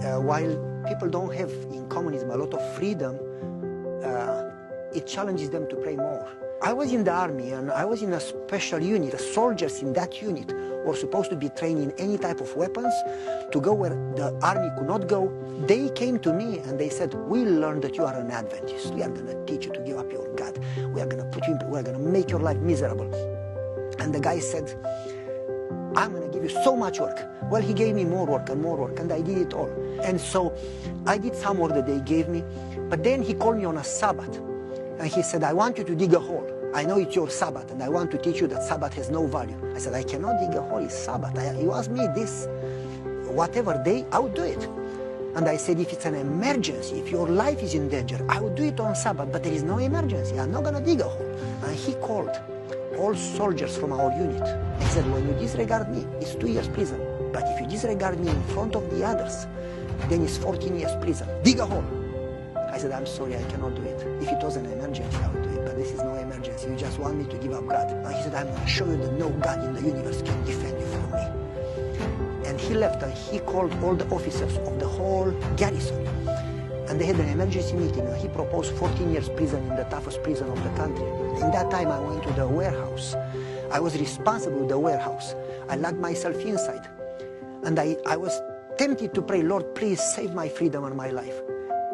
While people don't have in communism a lot of freedom, it challenges them to pray more. I was in the army and I was in a special unit. The soldiers in that unit were supposed to be trained in any type of weapons to go where the army could not go. They came to me and they said, we learned that you are an Adventist. We are going to teach you to give up your God. We are going to put you in, we are going to make your life miserable. And the guy said, I'm going to give you so much work. Well, he gave me more work, and I did it all. And so I did some work that they gave me, but then he called me on a Sabbath, and he said, I want you to dig a hole. I know it's your Sabbath, and I want to teach you that Sabbath has no value. I said, I cannot dig a hole, it's Sabbath. You ask me this, whatever day, I would do it. And I said, if it's an emergency, if your life is in danger, I would do it on Sabbath, but there is no emergency. I'm not going to dig a hole. And he called all soldiers from our unit. He said, when you disregard me, it's 2 years prison. But if you disregard me in front of the others, then it's 14 years prison. Dig a hole. I said, I'm sorry, I cannot do it. If it was an emergency, I would do it, but this is no emergency. You just want me to give up God. And he said, I'm going to show you that no God in the universe can defend you from me. And he left and he called all the officers of the whole garrison. And they had an emergency meeting and he proposed 14 years prison in the toughest prison of the country. In that time I went to the warehouse. I was responsible for the warehouse. I locked myself inside. And I was tempted to pray, Lord, please save my freedom and my life.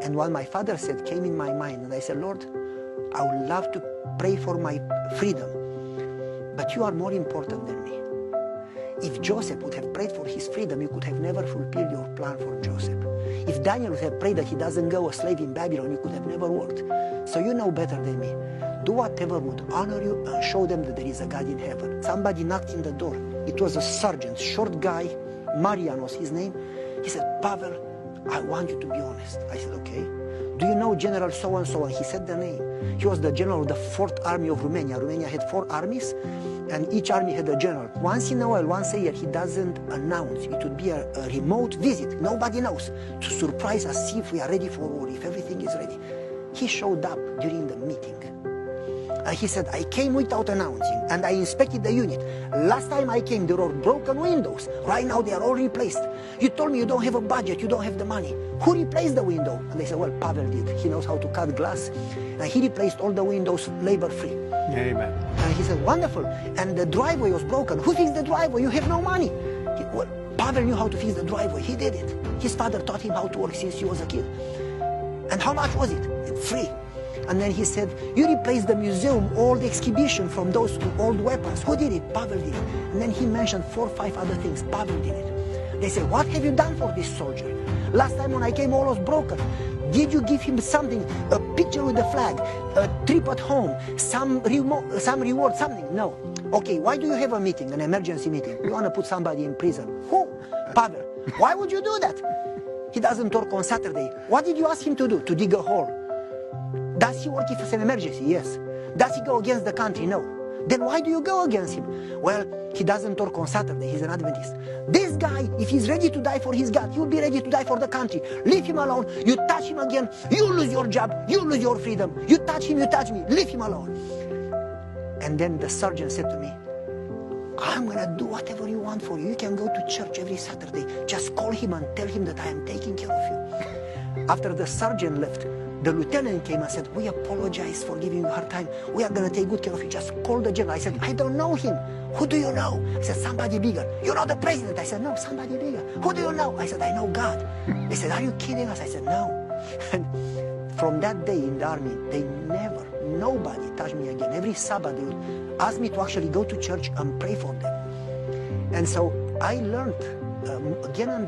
And what my father said came in my mind. And I said, Lord, I would love to pray for my freedom, but you are more important than me. If Joseph would have prayed for his freedom, you could have never fulfilled your plan for Joseph. If Daniel would have prayed that he doesn't go a slave in Babylon, you could have never worked. So you know better than me. Do whatever would honor you and show them that there is a God in heaven. Somebody knocked in the door. It was a sergeant, short guy, Marian was his name. He said, Pavel, I want you to be honest. I said, okay. Do you know General so-and-so? And he said the name. He was the general of the 4th Army of Romania. Romania had 4 armies, and each army had a general. Once in a while, once a year, he doesn't announce. It would be a remote visit. Nobody knows. To surprise us, see if we are ready for war, if everything is ready. He showed up during the meeting. And he said, I came without announcing, and I inspected the unit. Last time I came, there were broken windows. Right now, they are all replaced. You told me you don't have a budget, you don't have the money. Who replaced the window? And they said, well, Pavel did. He knows how to cut glass. And he replaced all the windows labor-free. Amen. And he said, wonderful. And the driveway was broken. Who fixed the driveway? You have no money. Well, Pavel knew how to fix the driveway. He did it. His father taught him how to work since he was a kid. And how much was it? Free. And then he said, you replaced the museum, all the exhibition from those old weapons. Who did it? Pavel did it. And then he mentioned 4 or 5 other things. Pavel did it. They said, what have you done for this soldier? Last time when I came, all was broken. Did you give him something, a picture with the flag, a trip at home, some reward, something? No. Okay, why do you have a meeting, an emergency meeting? You want to put somebody in prison. Who? Pavel. Why would you do that? He doesn't work on Saturday. What did you ask him to do? To dig a hole. Does he work if it's an emergency? Yes. Does he go against the country? No. Then why do you go against him? Well, he doesn't work on Saturday. He's an Adventist. This guy, if he's ready to die for his God, he'll be ready to die for the country. Leave him alone. You touch him again, you lose your job. You lose your freedom. You touch him, you touch me. Leave him alone. And then the sergeant said to me, I'm going to do whatever you want for you. You can go to church every Saturday. Just call him and tell him that I am taking care of you. After the sergeant left, the lieutenant came and said, we apologize for giving you a hard time. We are going to take good care of you. Just call the general. I said, I don't know him. Who do you know? I said, somebody bigger. You know the president? I said, no, somebody bigger. Who do you know? I said, I know God. They said, are you kidding us? I said, no. And from that day in the army, nobody touched me again. Every Sabbath, they would ask me to actually go to church and pray for them. And so I learned again and